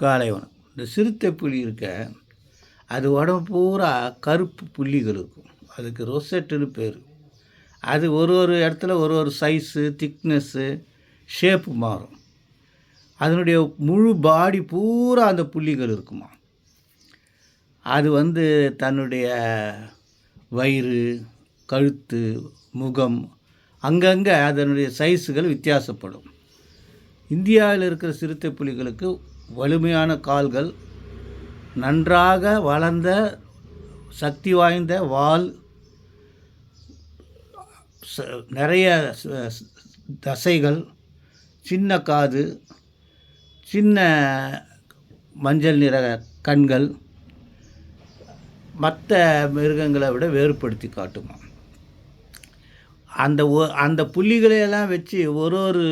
காளைவனம். இந்த சிறுத்தை புலி இருக்க, அது உடம்பு பூரா கருப்பு புள்ளிகள் இருக்கும். அதுக்கு ரொசெட்டுன்னு பேர். அது ஒரு ஒரு இடத்துல ஒரு ஒரு சைஸு, திக்னஸ்ஸு, ஷேப்பு மாறும். அதனுடைய முழு பாடி பூரா அந்த புள்ளிகள் இருக்குமா. அது தன்னுடைய வயிறு, கழுத்து, முகம் அங்கங்கே அதனுடைய சைஸுகள் வித்தியாசப்படும். இந்தியாவில் இருக்கிற சிறுத்தை புலிகளுக்கு வலிமையான கால்கள், நன்றாக வளர்ந்த சக்தி வாய்ந்த வால், நிறைய தசைகள், சின்ன காது, சின்ன மஞ்சள் நிற கண்கள் மற்ற மிருகங்களை விட வேறுபடுத்தி காட்டுமா. அந்த புள்ளிகளையெல்லாம் வச்சு ஒரு ஒரு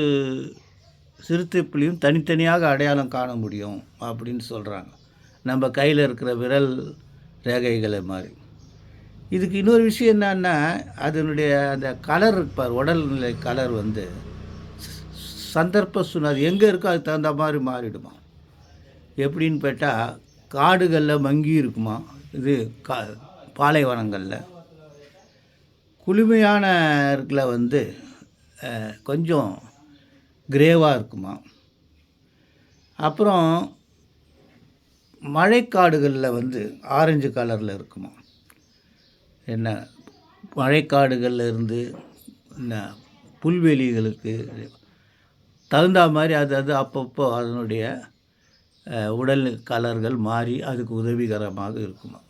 சிறுத்தை புலியும் தனித்தனியாக அடையாளம் காண முடியும் அப்படின்னு சொல்கிறாங்க. நம்ம கையில் இருக்கிற விரல் ரேகைகளை மாதிரி. இதுக்கு இன்னொரு விஷயம் என்னன்னா, அதனுடைய அந்த கலர் இருப்பார், உடல்நிலை கலர் சந்தர்ப்ப சூழ்நிலை எங்கே இருக்கோ அதுக்கு தகுந்த மாதிரி மாறிடுமா. எப்படின்னு கேட்டால், காடுகளில் மங்கி இருக்குமா, இது பாலைவனங்களில் குளுமையான இருக்குல்ல கொஞ்சம் கிரேவாக இருக்குமா. அப்புறம் மழைக்காடுகளில் ஆரஞ்சு கலரில் இருக்குமா. என்ன மழைக்காடுகளில் இருந்து புல்வெளிகளுக்கு தகுந்த மாதிரி அது அப்பப்போ அதனுடைய உடல் கலர்கள் மாறி அதுக்கு உதவிகரமாக இருக்குமா.